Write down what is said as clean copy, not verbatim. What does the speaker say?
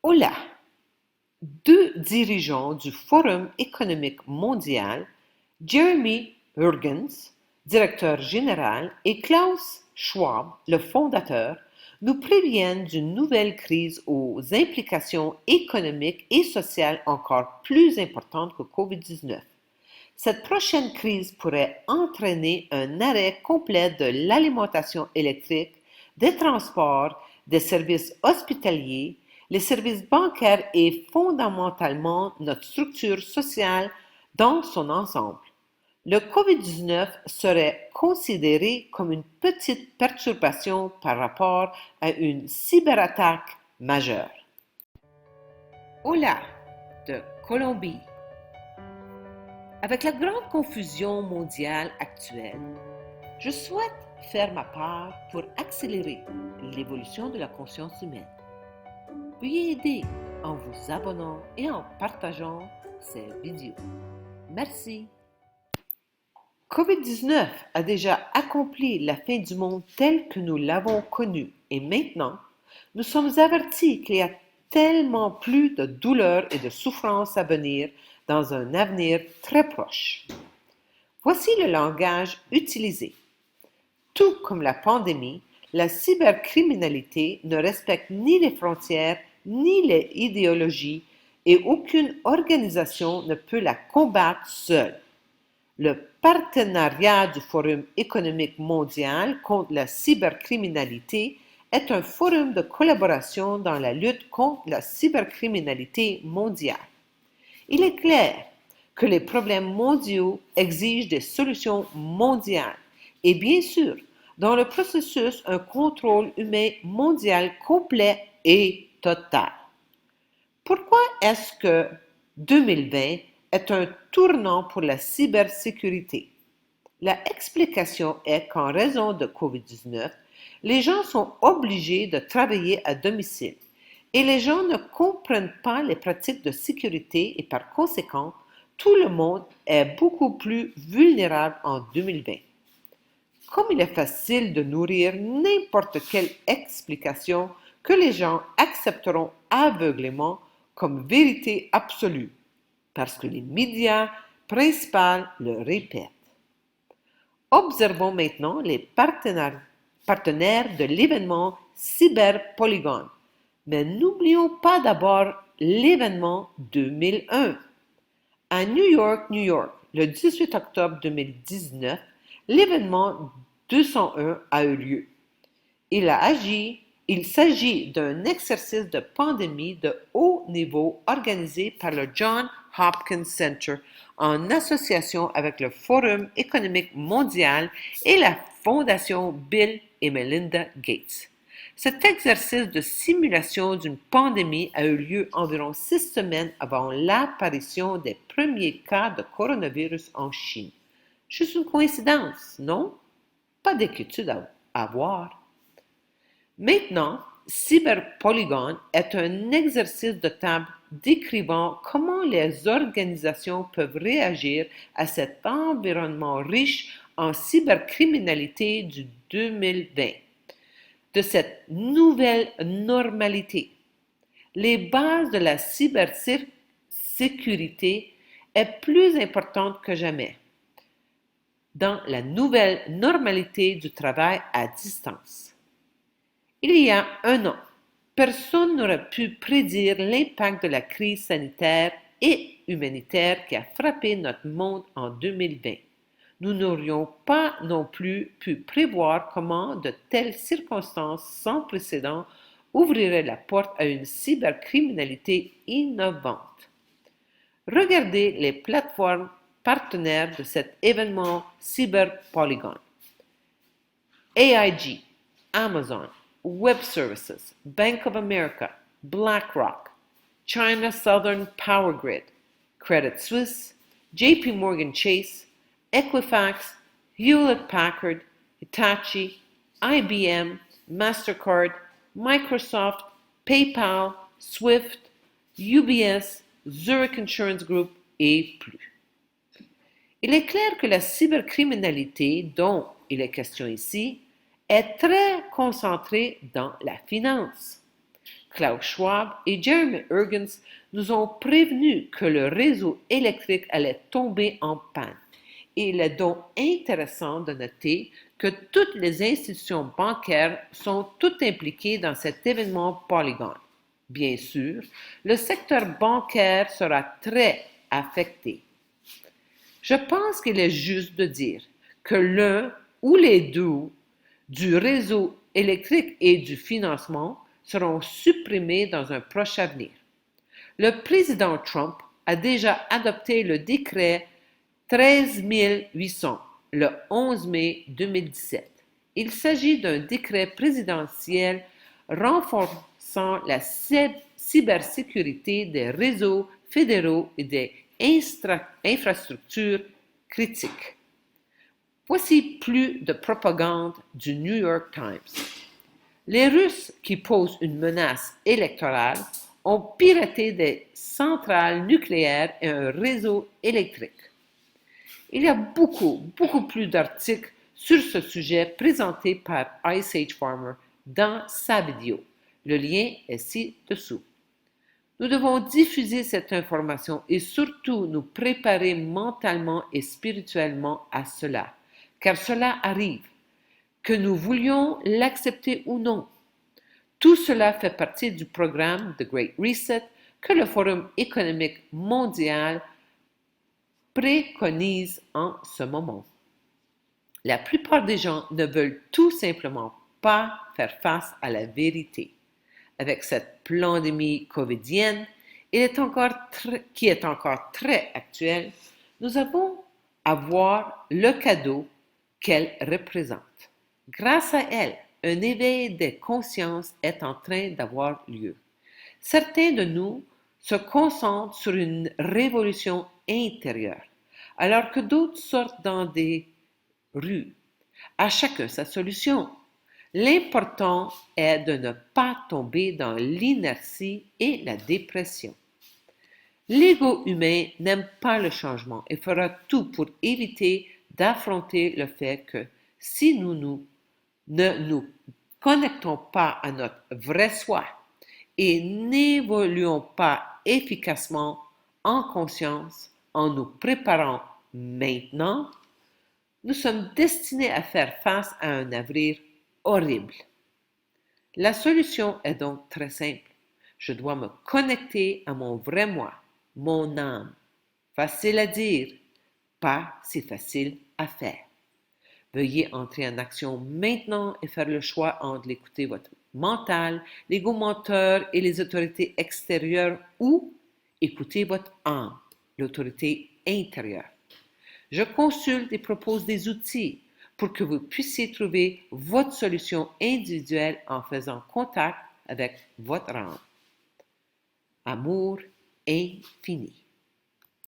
Hola! Deux dirigeants du Forum économique mondial, Jeremy Jurgens, directeur général, et Klaus Schwab, le fondateur, nous préviennent d'une nouvelle crise aux implications économiques et sociales encore plus importantes que COVID-19. Cette prochaine crise pourrait entraîner un arrêt complet de l'alimentation électrique, des transports, des services hospitaliers, les services bancaires et fondamentalement notre structure sociale dans son ensemble. Le COVID-19 serait considéré comme une petite perturbation par rapport à une cyberattaque majeure. Hola de Colombie. Avec la grande confusion mondiale actuelle, je souhaite faire ma part pour accélérer l'évolution de la conscience humaine. Veuillez aider en vous abonnant et en partageant ces vidéos. Merci. COVID-19 a déjà accompli la fin du monde tel que nous l'avons connu et maintenant, nous sommes avertis qu'il y a tellement plus de douleur et de souffrance à venir dans un avenir très proche. Voici le langage utilisé. Tout comme la pandémie, la cybercriminalité ne respecte ni les frontières ni les idéologies et aucune organisation ne peut la combattre seule. Le partenariat du Forum économique mondial contre la cybercriminalité est un forum de collaboration dans la lutte contre la cybercriminalité mondiale. Il est clair que les problèmes mondiaux exigent des solutions mondiales et bien sûr, dans le processus, un contrôle humain mondial complet et total. Pourquoi est-ce que 2020 est un tournant pour la cybersécurité? La explication est qu'en raison de COVID-19, les gens sont obligés de travailler à domicile et les gens ne comprennent pas les pratiques de sécurité et par conséquent, tout le monde est beaucoup plus vulnérable en 2020. Comme il est facile de nourrir n'importe quelle explication que les gens accepteront aveuglément comme vérité absolue, parce que les médias principaux le répètent. Observons maintenant les partenaires de l'événement Cyberpolygon. Mais n'oublions pas d'abord l'événement 2001. À New York, le 18 octobre 2019, l'événement 201 a eu lieu. Il s'agit d'un exercice de pandémie de haut niveau organisé par le Johns Hopkins Center en association avec le Forum économique mondial et la Fondation Bill et Melinda Gates. Cet exercice de simulation d'une pandémie a eu lieu environ 6 semaines avant l'apparition des premiers cas de coronavirus en Chine. Juste une coïncidence, non? Pas d'inquiétude à avoir. Maintenant, Cyberpolygon est un exercice de table décrivant comment les organisations peuvent réagir à cet environnement riche en cybercriminalité du 2020, de cette nouvelle normalité. Les bases de la cybersécurité est plus importante que jamais dans la nouvelle normalité du travail à distance. Il y a un an, personne n'aurait pu prédire l'impact de la crise sanitaire et humanitaire qui a frappé notre monde en 2020. Nous n'aurions pas non plus pu prévoir comment de telles circonstances sans précédent ouvriraient la porte à une cybercriminalité innovante. Regardez les plateformes partenaires de cet événement Cyberpolygon. AIG, Amazon, Web Services, Bank of America, BlackRock, China Southern Power Grid, Credit Suisse, JP Morgan Chase, Equifax, Hewlett-Packard, Hitachi, IBM, Mastercard, Microsoft, PayPal, Swift, UBS, Zurich Insurance Group et plus. Il est clair que la cybercriminalité dont il est question ici est très concentrée dans la finance. Klaus Schwab et Jeremy Huggins nous ont prévenus que le réseau électrique allait tomber en panne. Et il est donc intéressant de noter que toutes les institutions bancaires sont toutes impliquées dans cet événement Polygon. Bien sûr, le secteur bancaire sera très affecté. Je pense qu'il est juste de dire que l'un ou les deux du réseau électrique et du financement seront supprimés dans un proche avenir. Le président Trump a déjà adopté le décret 13 800 le 11 mai 2017. Il s'agit d'un décret présidentiel renforçant la cybersécurité des réseaux fédéraux et des infrastructures critiques. Voici plus de propagande du New York Times. Les Russes, qui posent une menace électorale, ont piraté des centrales nucléaires et un réseau électrique. Il y a beaucoup plus d'articles sur ce sujet présentés par Ice Age Farmer dans sa vidéo. Le lien est ci-dessous. Nous devons diffuser cette information et surtout nous préparer mentalement et spirituellement à cela, car cela arrive, que nous voulions l'accepter ou non. Tout cela fait partie du programme The Great Reset que le Forum économique mondial préconise en ce moment. La plupart des gens ne veulent tout simplement pas faire face à la vérité. Avec cette pandémie covidienne, qui est encore très actuelle, nous avons à voir le cadeau qu'elle représente. Grâce à elle, un éveil des consciences est en train d'avoir lieu. Certains de nous se concentrent sur une révolution intérieure, alors que d'autres sortent dans des rues. À chacun sa solution. L'important est de ne pas tomber dans l'inertie et la dépression. L'ego humain n'aime pas le changement et fera tout pour éviter d'affronter le fait que si nous ne nous connectons pas à notre vrai soi et n'évoluons pas efficacement en conscience en nous préparant maintenant, nous sommes destinés à faire face à un avenir horrible. La solution est donc très simple. Je dois me connecter à mon vrai moi, mon âme. Facile à dire, pas si facile à faire. Veuillez entrer en action maintenant et faire le choix entre l'écouter votre mental, l'ego menteur et les autorités extérieures ou écouter votre âme, l'autorité intérieure. Je consulte et propose des outils pour que vous puissiez trouver votre solution individuelle en faisant contact avec votre âme. Amour infini.